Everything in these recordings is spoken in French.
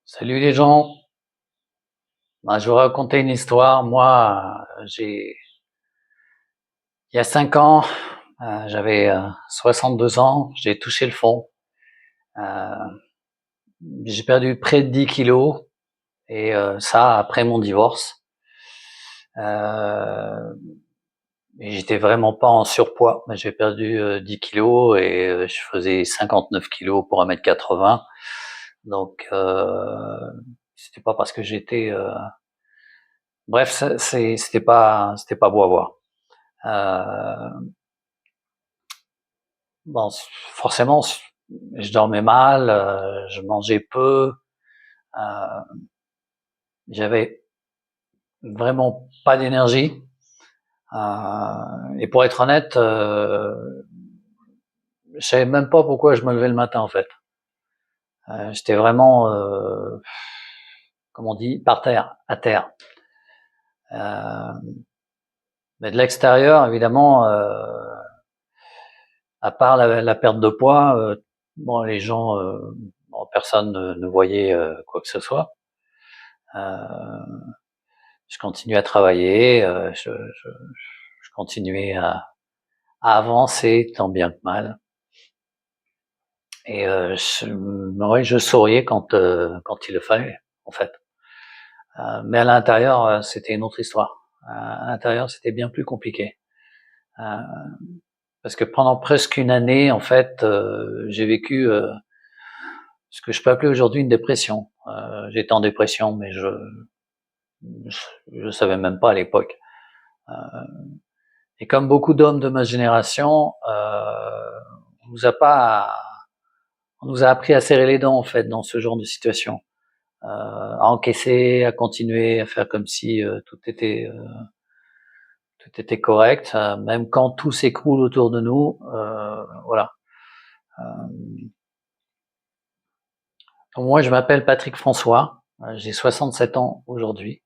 Salut les gens. Je vais raconter une histoire. Moi, il y a 5 ans, j'avais 62 ans, j'ai touché le fond. Euh, j'ai perdu près de 10 kilos et ça après mon divorce. Euh, et j'étais vraiment pas en surpoids, mais j'ai perdu 10 kilos et je faisais 59 kilos pour 1,80 m. Donc c'était pas parce que j'étais bref, c'était pas beau à voir. Euh, bon, forcément, je dormais mal, je mangeais peu, euh, j'avais vraiment pas d'énergie. Et pour être honnête, je savais même pas pourquoi je me levais le matin en fait. J'étais vraiment, comme on dit, par terre, à terre. Euh, mais de l'extérieur, évidemment, à part la perte de poids, bon, les gens, bon, personne ne voyait quoi que ce soit. Euh, je continuais à travailler, je continuais à avancer tant bien que mal. Et ouais, je souriais quand il le fallait, en fait. Mais à l'intérieur, c'était une autre histoire. À l'intérieur, c'était bien plus compliqué. Euh, Parce que pendant presque une année, en fait, j'ai vécu ce que je peux appeler aujourd'hui une dépression. J'étais en dépression, mais je savais même pas à l'époque. Euh, et comme beaucoup d'hommes de ma génération, on nous a pas, on nous a appris à serrer les dents en fait dans ce genre de situation, à encaisser, à continuer, à faire comme si tout était correct, même quand tout s'écroule autour de nous. Voilà. Euh, Moi, je m'appelle Patrick François. J'ai 67 ans aujourd'hui.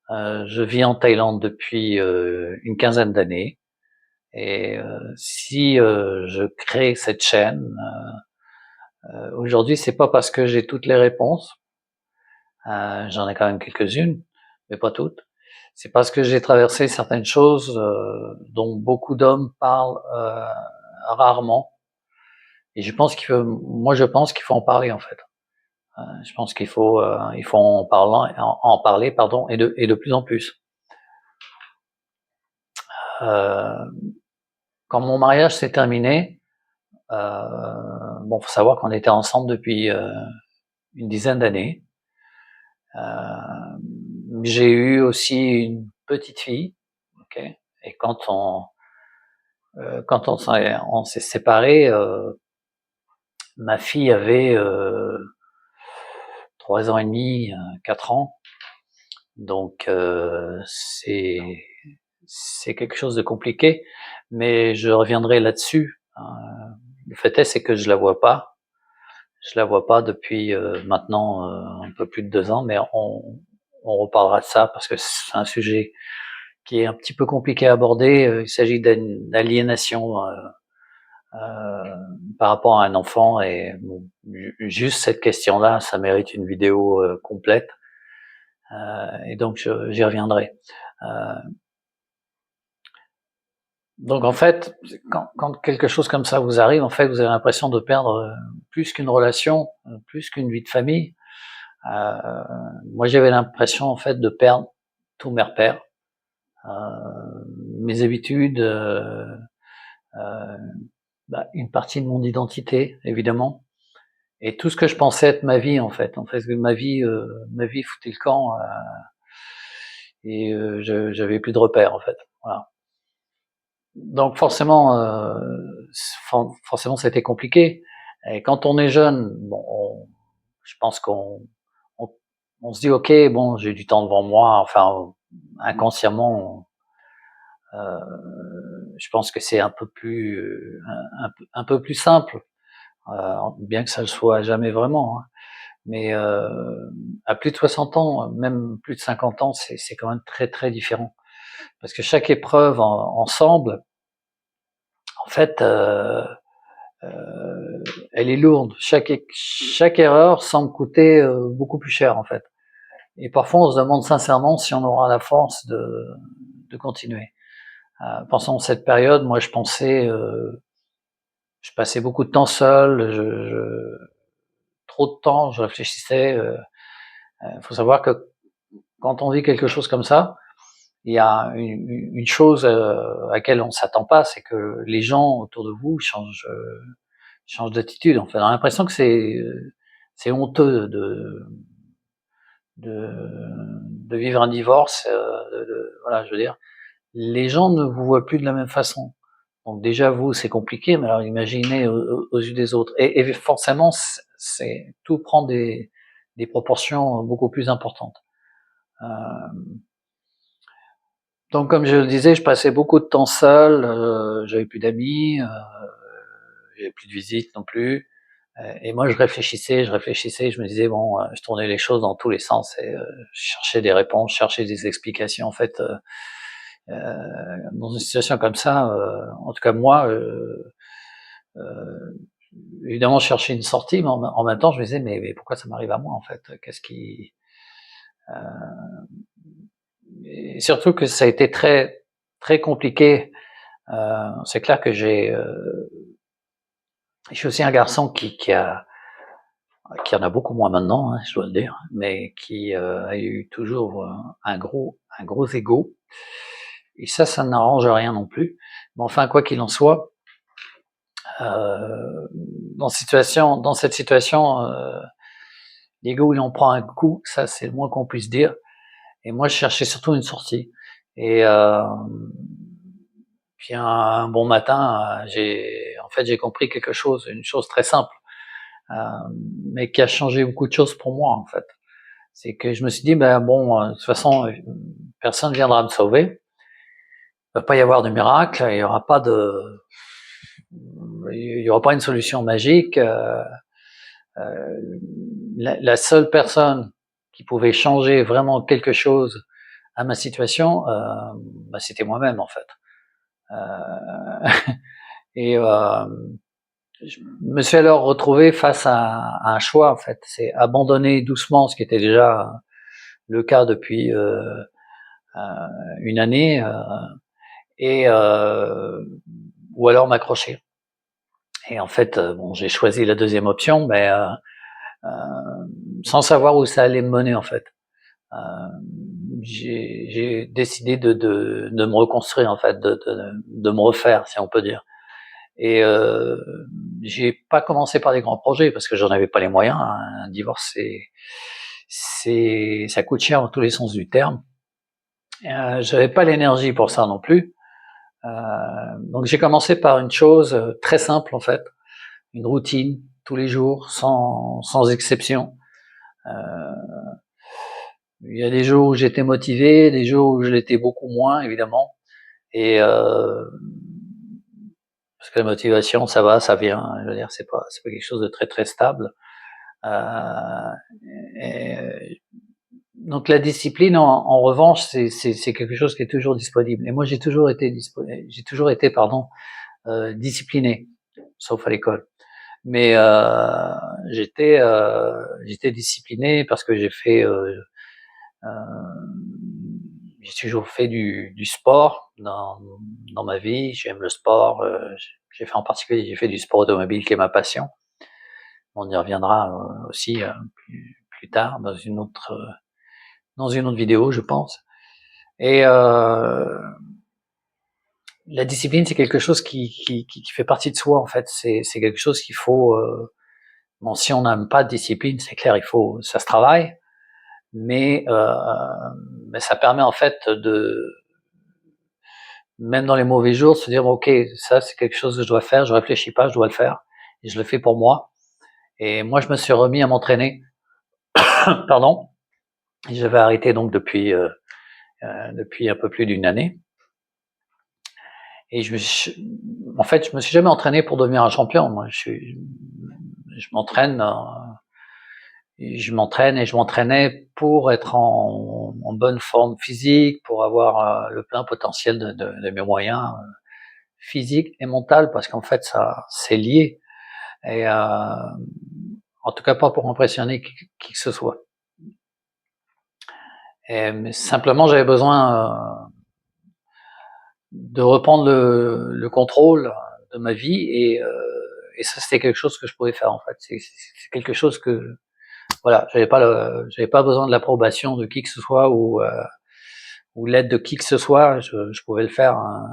Je vis en Thaïlande depuis une quinzaine d'années. Et si je crée cette chaîne, aujourd'hui, c'est pas parce que j'ai toutes les réponses. J'en ai quand même quelques-unes, mais pas toutes. C'est parce que j'ai traversé certaines choses dont beaucoup d'hommes parlent rarement. Et je pense qu'il faut en parler en fait. Je pense qu'il faut en parler, pardon, et de plus en plus. Euh, Quand mon mariage s'est terminé, bon, faut savoir qu'on était ensemble depuis une dizaine d'années. J'ai eu aussi une petite fille, ok. Et quand on s'est séparés, ma fille avait 3 ans et demi, 4 ans. Donc c'est quelque chose de compliqué, mais je reviendrai là-dessus. Le fait est, c'est que je la vois pas. Je la vois pas depuis maintenant un peu plus de 2 ans, mais on reparlera de ça parce que c'est un sujet qui est un petit peu compliqué à aborder. Il s'agit d'aliénation par rapport à un enfant et bon, juste cette question-là, ça mérite une vidéo complète et donc j'y reviendrai. Euh, donc en fait, quand quelque chose comme ça vous arrive, en fait, vous avez l'impression de perdre plus qu'une relation, plus qu'une vie de famille. Euh, Moi, j'avais l'impression en fait de perdre tous mes repères, euh, mes habitudes, euh, une partie de mon identité, évidemment, et tout ce que je pensais être ma vie en fait. En fait, ma vie foutait le camp et j'avais plus de repères en fait. Voilà. Donc forcément, c'était compliqué. Et quand on est jeune, bon, je pense on, on se dit ok, bon, j'ai du temps devant moi. Enfin, inconsciemment, euh, je pense que c'est un peu plus simple, bien que ça le soit jamais vraiment. Hein. Mais à plus de 60 ans, même plus de 50 ans, c'est quand même très très différent. Parce que chaque épreuve ensemble, en fait, elle est lourde. Chaque erreur semble coûter beaucoup plus cher en fait. Et parfois on se demande sincèrement si on aura la force de continuer. Pendant cette période, moi je pensais, je passais beaucoup de temps seul, trop de temps, je réfléchissais. Faut savoir que quand on vit quelque chose comme ça, il y a une chose à laquelle on s'attend pas, c'est que les gens autour de vous changent d'attitude. En fait, on a l'impression que c'est honteux de vivre un divorce. Voilà, je veux dire, les gens ne vous voient plus de la même façon. Donc déjà vous, c'est compliqué, mais alors imaginez aux yeux des autres. Et forcément, tout prend des proportions beaucoup plus importantes. Donc comme je le disais, je passais beaucoup de temps seul, j'avais plus d'amis, j'avais plus de visites non plus. Et moi je réfléchissais, je me disais bon, je tournais les choses dans tous les sens et je cherchais des réponses, je cherchais des explications. En fait, dans une situation comme ça, en tout cas moi, évidemment je cherchais une sortie, mais en même temps je me disais mais pourquoi ça m'arrive à moi en fait? Qu'est-ce qui et surtout que ça a été très très compliqué. C'est clair que je suis aussi un garçon qui en a beaucoup moins maintenant, hein, je dois le dire, mais qui a eu toujours un gros ego. Et ça n'arrange rien non plus. Mais enfin, quoi qu'il en soit, dans cette situation, l'ego il en prend un coup, ça c'est le moins qu'on puisse dire. Et moi, je cherchais surtout une sortie. Et puis un bon matin, j'ai compris quelque chose, une chose très simple, mais qui a changé beaucoup de choses pour moi en fait. C'est que je me suis dit, ben bon, de toute façon, personne ne viendra me sauver. Il ne va pas y avoir de miracle, il y aura pas une solution magique. La seule personne qui pouvait changer vraiment quelque chose à ma situation, c'était moi-même en fait. Et je me suis alors retrouvé face à un choix en fait. C'est abandonner doucement, ce qui était déjà le cas depuis une année, et ou alors m'accrocher. Et en fait, bon, j'ai choisi la deuxième option, mais sans savoir où ça allait me mener en fait. Euh, j'ai décidé de me reconstruire en fait, de me refaire, si on peut dire. Et j'ai pas commencé par des grands projets parce que j'en avais pas les moyens. Un divorce, ça coûte cher dans tous les sens du terme. J'avais pas l'énergie pour ça non plus. Donc j'ai commencé par une chose très simple en fait, une routine tous les jours, sans exception. Il y a des jours où j'étais motivé, des jours où je l'étais beaucoup moins, évidemment. Et parce que la motivation, ça va, ça vient. Je veux dire, c'est pas quelque chose de très très stable. Et donc la discipline, en revanche, c'est quelque chose qui est toujours disponible. Et moi, j'ai toujours été discipliné, sauf à l'école. Mais j'étais discipliné parce que j'ai toujours fait du sport dans ma vie. J'aime le sport. J'ai fait du sport automobile qui est ma passion. On y reviendra aussi plus tard dans une autre vidéo, je pense. Et la discipline, c'est quelque chose qui fait partie de soi en fait. C'est quelque chose qu'il faut. Bon, si on n'aime pas de discipline, c'est clair, ça se travaille, mais ça permet en fait même dans les mauvais jours, de se dire ok, ça c'est quelque chose que je dois faire. Je réfléchis pas, je dois le faire et je le fais pour moi. Et moi, je me suis remis à m'entraîner. Pardon. J'avais arrêté donc depuis un peu plus d'une année. Et en fait, je me suis jamais entraîné pour devenir un champion. Moi, je m'entraîne et je m'entraînais pour être en bonne forme physique, pour avoir le plein potentiel de mes moyens physiques et mentaux, parce qu'en fait, ça, c'est lié. et en tout cas pas pour impressionner qui que ce soit. Mais simplement, j'avais besoin de reprendre le contrôle de ma vie, et ça, c'était quelque chose que je pouvais faire en fait. C'est quelque chose que, voilà, j'avais pas besoin de l'approbation de qui que ce soit, ou l'aide de qui que ce soit. Je pouvais le faire, hein.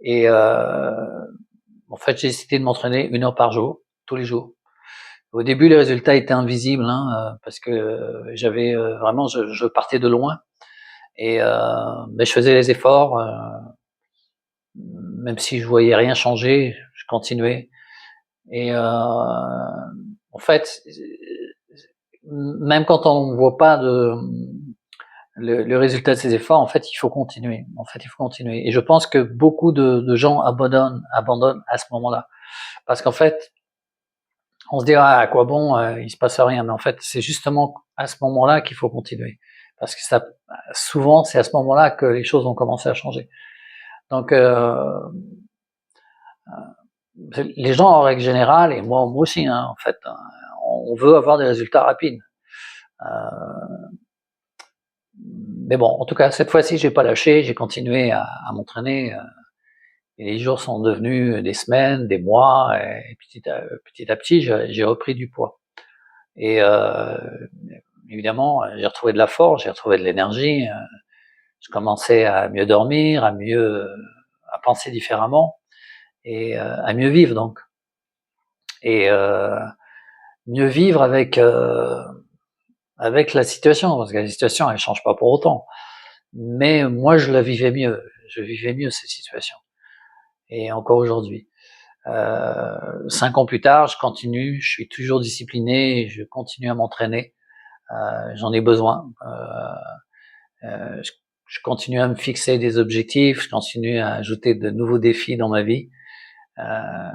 Et en fait, j'ai décidé de m'entraîner 1 heure par jour, tous les jours. Au début, les résultats étaient invisibles, hein, parce que j'avais vraiment, je partais de loin, et mais je faisais les efforts, même si je voyais rien changer, je continuais. Et en fait, même quand on ne voit pas le résultat de ses efforts, en fait, il faut continuer. En fait, il faut continuer. Et je pense que beaucoup de gens abandonnent à ce moment-là, parce qu'en fait, on se dit ah, à quoi bon, il se passe rien. Mais en fait, c'est justement à ce moment-là qu'il faut continuer, parce que ça, souvent, c'est à ce moment-là que les choses vont commencer à changer. Donc, les gens en règle générale, et moi aussi, hein, en fait, on veut avoir des résultats rapides. Mais bon, en tout cas, cette fois-ci, j'ai pas lâché, j'ai continué à m'entraîner, et les jours sont devenus des semaines, des mois, et petit à petit, j'ai repris du poids. Et évidemment, j'ai retrouvé de la force, j'ai retrouvé de l'énergie, je commençais à mieux dormir, à penser différemment, et à mieux vivre donc. Et mieux vivre avec la situation, parce que la situation, elle change pas pour autant. Mais moi, je vivais mieux cette situation. Et encore aujourd'hui. 5 ans plus tard, je continue, je suis toujours discipliné, je continue à m'entraîner. J'en ai besoin. Je continue à me fixer des objectifs, je continue à ajouter de nouveaux défis dans ma vie. Euh,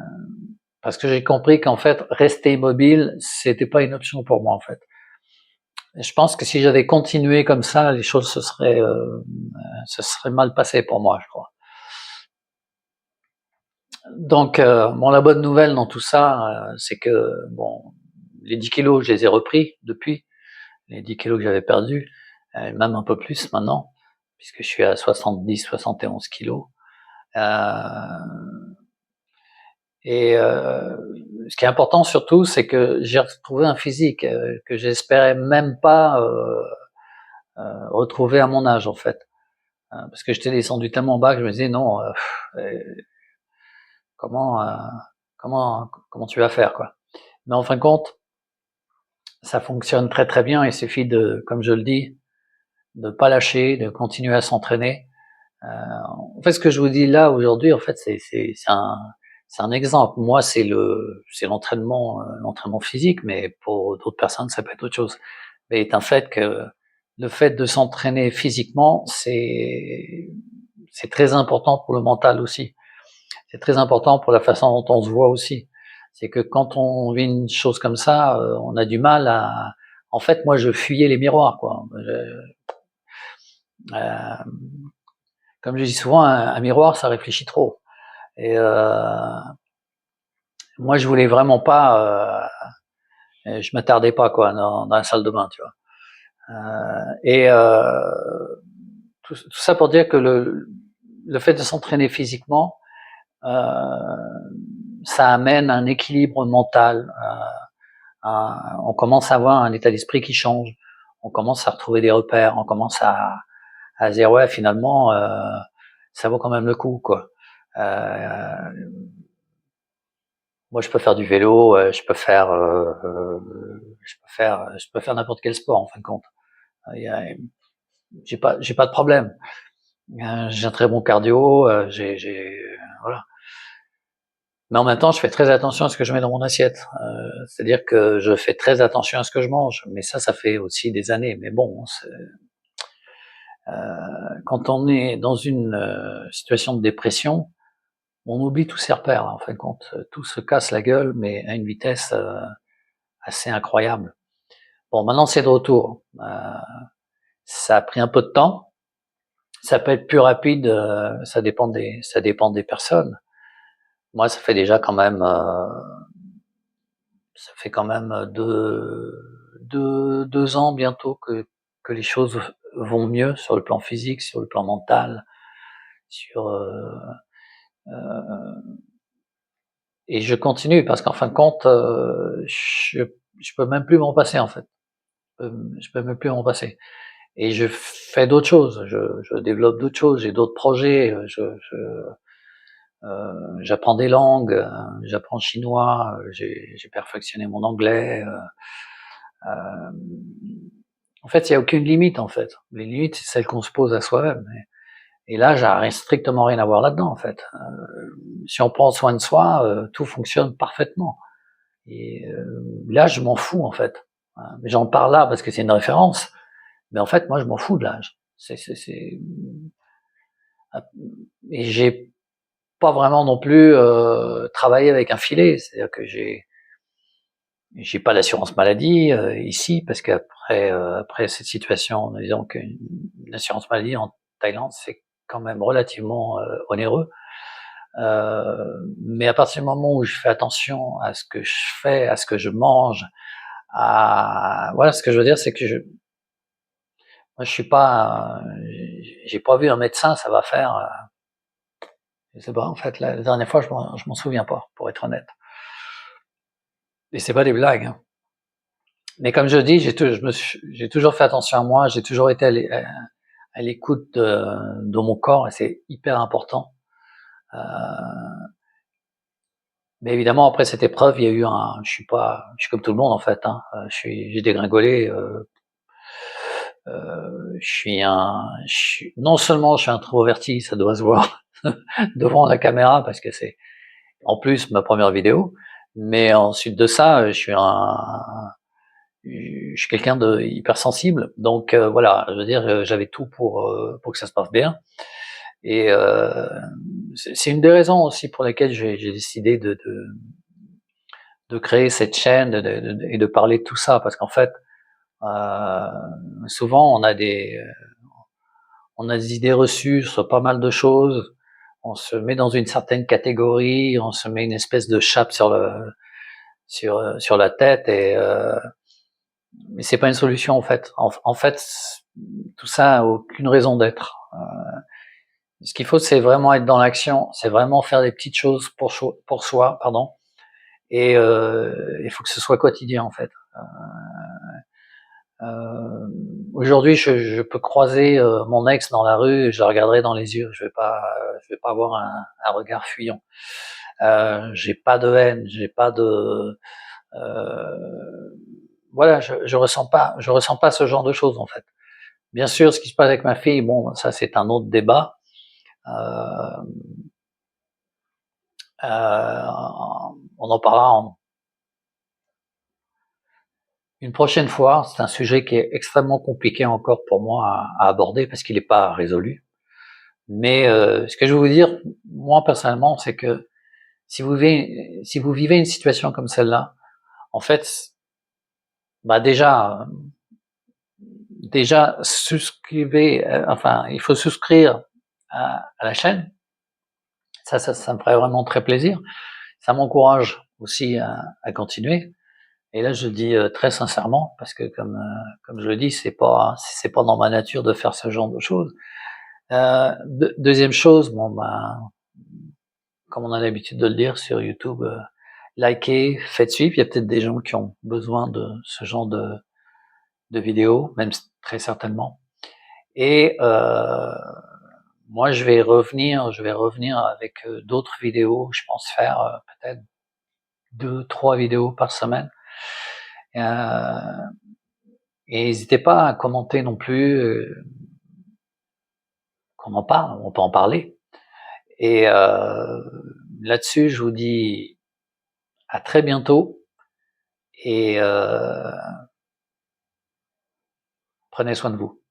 parce que j'ai compris qu'en fait, rester immobile, c'était pas une option pour moi en fait. Et je pense que si j'avais continué comme ça, les choses se seraient mal passées pour moi, je crois. Donc, bon, la bonne nouvelle dans tout ça, c'est que bon, les 10 kilos, je les ai repris depuis, les 10 kilos que j'avais perdus, même un peu plus maintenant, puisque je suis à 71 kilos. Et ce qui est important surtout, c'est que j'ai retrouvé un physique que j'espérais même pas retrouver à mon âge en fait. Parce que j'étais descendu tellement bas que je me disais non, comment, comment tu vas faire quoi. Mais en fin de compte, ça fonctionne très très bien. Il suffit de, comme je le dis, de pas lâcher, de continuer à s'entraîner. En fait, ce que je vous dis là aujourd'hui, en fait, c'est un exemple. Moi, c'est l'entraînement physique, mais pour d'autres personnes, ça peut être autre chose. Mais il est un fait que le fait de s'entraîner physiquement, c'est très important pour le mental aussi. C'est très important pour la façon dont on se voit aussi. C'est que quand on vit une chose comme ça, on a du mal à. En fait, moi, je fuyais les miroirs, quoi. Euh, Comme je dis souvent, un miroir, ça réfléchit trop. Et moi, je voulais vraiment pas. Je m'attardais pas quoi dans la salle de bain, tu vois. Et tout ça pour dire que le fait de s'entraîner physiquement, ça amène un équilibre mental. On commence à avoir un état d'esprit qui change. On commence à retrouver des repères. On commence à dire ouais, finalement, ça vaut quand même le coup, quoi. Moi, je peux faire du vélo, je peux faire n'importe quel sport en fin de compte. J'ai pas de problème. J'ai un très bon cardio, voilà. Mais en même temps, je fais très attention à ce que je mets dans mon assiette. C'est-à-dire que je fais très attention à ce que je mange. Mais ça fait aussi des années. Mais bon, quand on est dans une situation de dépression, on oublie tous ses repères, en fin de compte. Tout se casse la gueule, mais à une vitesse assez incroyable. Bon, maintenant c'est de retour. Ça a pris un peu de temps. Ça peut être plus rapide, ça dépend des personnes. Moi, ça fait déjà quand même ça fait quand même 2 ans bientôt que les choses vont mieux sur le plan physique, sur le plan mental, sur et je continue parce qu'en fin de compte, je peux même plus m'en passer en fait. Je peux même plus m'en passer. Et je fais d'autres choses, je développe d'autres choses, j'ai d'autres projets, j'apprends des langues, j'apprends le chinois, j'ai perfectionné mon anglais. En fait, il n'y a aucune limite en fait. Les limites, c'est celles qu'on se pose à soi-même. Et là, j'ai strictement rien à voir là-dedans en fait. Si on prend soin de soi, tout fonctionne parfaitement. Et là, je m'en fous en fait. J'en parle là parce que c'est une référence, mais en fait, moi, je m'en fous de l'âge. Et j'ai pas vraiment non plus travaillé avec un filet. C'est-à-dire que j'ai pas d'assurance maladie ici parce qu'après après cette situation, disons qu'une assurance maladie en Thaïlande, c'est quand même relativement onéreux. Mais à partir du moment où je fais attention à ce que je fais, à ce que je mange, voilà, ce que je veux dire, c'est que moi, je suis pas, j'ai pas vu un médecin, ça va faire, je sais pas, en fait, la dernière fois, je m'en souviens pas, pour être honnête. Et c'est pas des blagues, hein. Mais comme je dis, j'ai toujours fait attention à moi, j'ai toujours été à l'écoute de mon corps et c'est hyper important. Euh, mais évidemment, après cette épreuve, il y a eu je suis comme tout le monde en fait, hein. J'ai dégringolé. Non seulement je suis introverti, ça doit se voir devant la caméra parce que c'est en plus ma première vidéo, mais ensuite de ça, je suis quelqu'un de hypersensible, donc voilà, je veux dire, j'avais tout pour que ça se passe bien. Et c'est une des raisons aussi pour lesquelles j'ai décidé de créer cette chaîne et de parler de tout ça, parce qu'en fait, euh, souvent on a des idées reçues sur pas mal de choses, on se met dans une certaine catégorie, on se met une espèce de chape sur la tête et mais c'est pas une solution en fait. En fait, tout ça a aucune raison d'être. Ce qu'il faut, c'est vraiment être dans l'action, c'est vraiment faire des petites choses pour soi, pardon. Et il faut que ce soit quotidien en fait. Aujourd'hui, je peux croiser mon ex dans la rue, je la regarderai dans les yeux, je vais pas avoir un regard fuyant. J'ai pas de haine, j'ai pas de, voilà, je ressens pas ce genre de choses en fait. Bien sûr, ce qui se passe avec ma fille, bon, ça c'est un autre débat. Euh, on en parlera une prochaine fois. C'est un sujet qui est extrêmement compliqué encore pour moi à aborder parce qu'il n'est pas résolu. Mais ce que je veux vous dire, moi personnellement, c'est que si vous vivez une situation comme celle-là, en fait, bah déjà souscrivez, enfin, il faut souscrire à la chaîne. Ça me ferait vraiment très plaisir. Ça m'encourage aussi à continuer. Et là, je le dis très sincèrement, parce que comme je le dis, c'est pas dans ma nature de faire ce genre de choses. Deuxième chose, bon ben, comme on a l'habitude de le dire sur YouTube, likez, faites suivre. Il y a peut-être des gens qui ont besoin de ce genre de vidéos, même très certainement. Et moi, je vais revenir avec d'autres vidéos. Je pense faire peut-être 2, 3 vidéos par semaine. Et n'hésitez pas à commenter non plus, qu'on en parle, on peut en parler. Et là-dessus, je vous dis à très bientôt et prenez soin de vous.